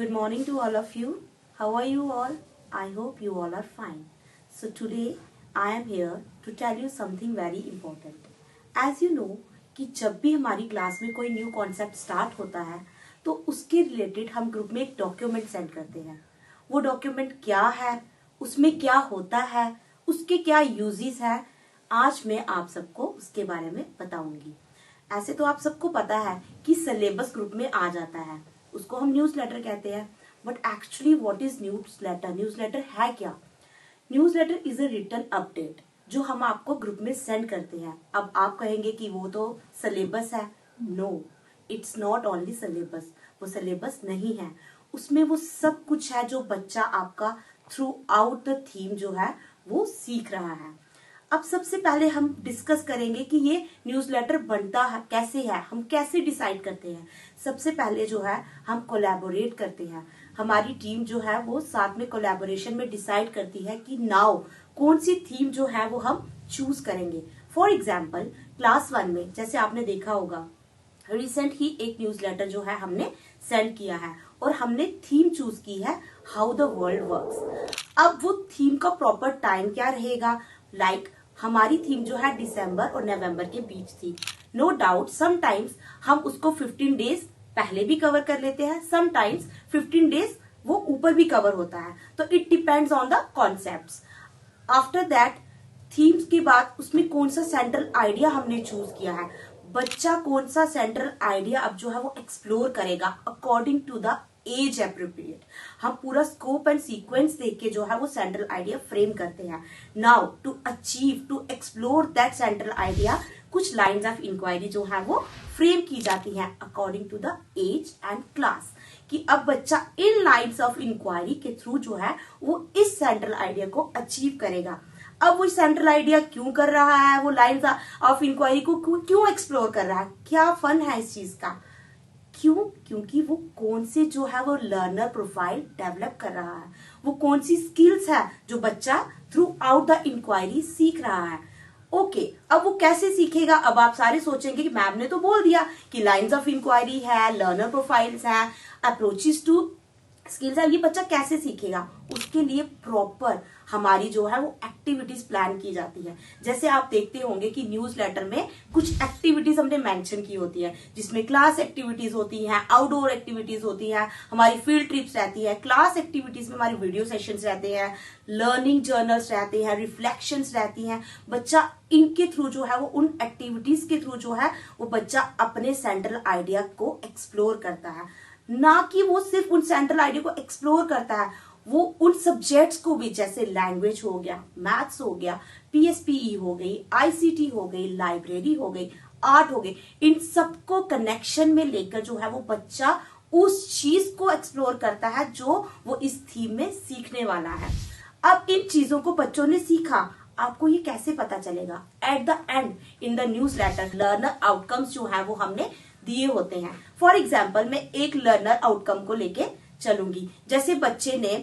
Good morning to all of you. How are you all? I hope you all are fine. So today I am here to tell you something very important. As you know कि जब भी हमारी class में कोई new concept start होता है तो उसके रिलेटेड हम ग्रुप में एक डॉक्यूमेंट सेंड करते हैं। वो डॉक्यूमेंट क्या है, उसमें क्या होता है, उसके क्या यूजेस है, आज मैं आप सबको उसके बारे में बताऊंगी। ऐसे तो आप सबको पता है कि सिलेबस ग्रुप में आ जाता है, उसको हम न्यूज लेटर कहते हैं। But actually what is newsletter? Newsletter है क्या? Newsletter is a written update जो हम आपको ग्रुप में सेंड करते हैं। अब आप कहेंगे कि वो तो सिलेबस है। No, it's not only syllabus. वो सिलेबस नहीं है, उसमें वो सब कुछ है जो बच्चा आपका थ्रू आउट द थीम जो है वो सीख रहा है। अब सबसे पहले हम डिस्कस करेंगे कि ये न्यूज़लेटर बनता है कैसे है, हम कैसे डिसाइड करते हैं। सबसे पहले जो है हम कोलैबोरेट करते हैं। हमारी टीम जो है वो साथ में कोलैबोरेशन में डिसाइड करती है कि नाउ कौन सी थीम जो है वो हम चूज करेंगे। फॉर एग्जाम्पल क्लास 1 में जैसे आपने देखा होगा रिसेंट ही एक न्यूज़लेटर जो है हमने सेंड किया है और हमने थीम चूज की है हाउ द वर्ल्ड वर्क्स। अब वो थीम का प्रॉपर टाइम क्या रहेगा? हमारी थीम जो है दिसंबर और नवंबर के बीच थी। नो डाउट समटाइम्स हम उसको 15 डेज पहले भी कवर कर लेते हैं, समटाइम्स 15 डेज वो ऊपर भी कवर होता है। तो it depends on the concepts. After that themes के बाद उसमें कौन सा सेंट्रल आइडिया हमने चूज किया है, बच्चा कौन सा सेंट्रल आइडिया अब जो है वो एक्सप्लोर करेगा according to the age appropriate. हम पूरा स्कोप एंड सीक्वेंस देख के जो है वो सेंट्रल आइडिया फ्रेम करते हैं। Now to achieve to explore that central idea कुछ लाइंस ऑफ इंक्वायरी जो है वो फ्रेम की जाती हैं according to the age and class, कि अब बच्चा इन लाइंस ऑफ इंक्वायरी के थ्रू जो है वो इस सेंट्रल आइडिया को अचीव करेगा। अब वो सेंट्रल आइडिया क्यों कर रहा है, वो लाइंस ऑफ इंक्वायरी को क्यों एक्सप्लोर कर रहा है, क्या फन है इस चीज का? क्यों? क्योंकि वो कौन सी जो है वो लर्नर प्रोफाइल डेवलप कर रहा है, वो कौन सी स्किल्स है जो बच्चा थ्रू आउट द इंक्वायरी सीख रहा है। ओके, अब वो कैसे सीखेगा? अब आप सारे सोचेंगे कि मैम ने तो बोल दिया कि लाइंस ऑफ इंक्वायरी है, लर्नर प्रोफाइल्स है, अप्रोचेस टू स्किल्स है, ये बच्चा कैसे सीखेगा? उसके लिए प्रॉपर हमारी जो है वो एक्टिविटीज प्लान की जाती है। जैसे आप देखते होंगे कि न्यूज लेटर में कुछ एक्टिविटीज हमने मेंशन की होती है, जिसमें क्लास एक्टिविटीज होती हैं, आउटडोर एक्टिविटीज होती हैं, हमारी फील्ड ट्रिप्स रहती है। क्लास एक्टिविटीज में हमारी वीडियो सेशंस रहते हैं, लर्निंग जर्नल्स रहते हैं, रिफ्लेक्शंस रहती हैं। बच्चा इनके थ्रू जो है वो उन एक्टिविटीज के थ्रू जो है वो बच्चा अपने सेंट्रल आइडिया को एक्सप्लोर करता है। ना कि वो सिर्फ उन सेंट्रल आइडिया को एक्सप्लोर करता है, वो उन सब्जेक्ट्स को भी, जैसे लैंग्वेज हो गया, मैथ्स हो गया, पीएसपीई हो गई, आईसीटी हो गई, लाइब्रेरी हो गई, आर्ट हो गई, इन सबको कनेक्शन में लेकर जो है वो बच्चा उस चीज को एक्सप्लोर करता है जो वो इस थीम में सीखने वाला है। अब इन चीजों को बच्चों ने सीखा, आपको ये कैसे पता चलेगा? At the end in the newsletter learner outcomes जो है वो हमने दिए होते हैं। फॉर एग्जाम्पल मैं एक लर्नर आउटकम को लेके चलूंगी। जैसे बच्चे ने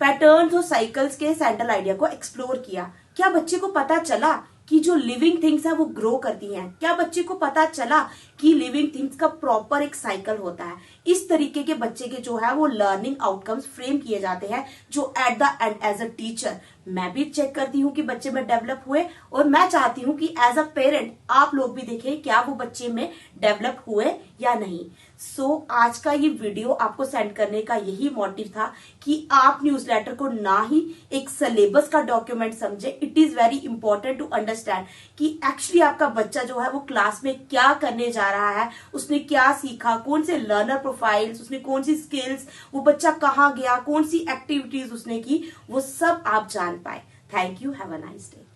पैटर्न्स और साइकिल्स के सेंट्रल आइडिया को एक्सप्लोर किया। क्या बच्चे को पता चला कि जो लिविंग थिंग्स है वो ग्रो करती हैं? क्या बच्चे को पता चला कि लिविंग थिंग्स का प्रॉपर एक साइकिल होता है? इस तरीके के बच्चे के जो है वो लर्निंग आउटकम्स फ्रेम किए जाते हैं, जो at the end as a teacher मैं भी चेक करती हूँ कि बच्चे में डेवलप हुए, और मैं चाहती हूँ कि एज अ पेरेंट आप लोग भी देखें क्या वो बच्चे में डेवलप हुए या नहीं। सो आज का ये वीडियो आपको सेंड करने का यही मोटिव था कि आप न्यूज़लेटर को ना ही एक सिलेबस का डॉक्यूमेंट समझे। It is very important to understand कि एक्चुअली आपका बच्चा जो है वो क्लास में क्या करने जा रहा है, उसने क्या सीखा, कौन से लर्नर प्रोफाइल्स, उसने कौन सी स्किल्स, वो बच्चा कहाँ गया, कौन सी एक्टिविटीज उसने की, वो सब आप जान पाए। Thank you, have a nice day.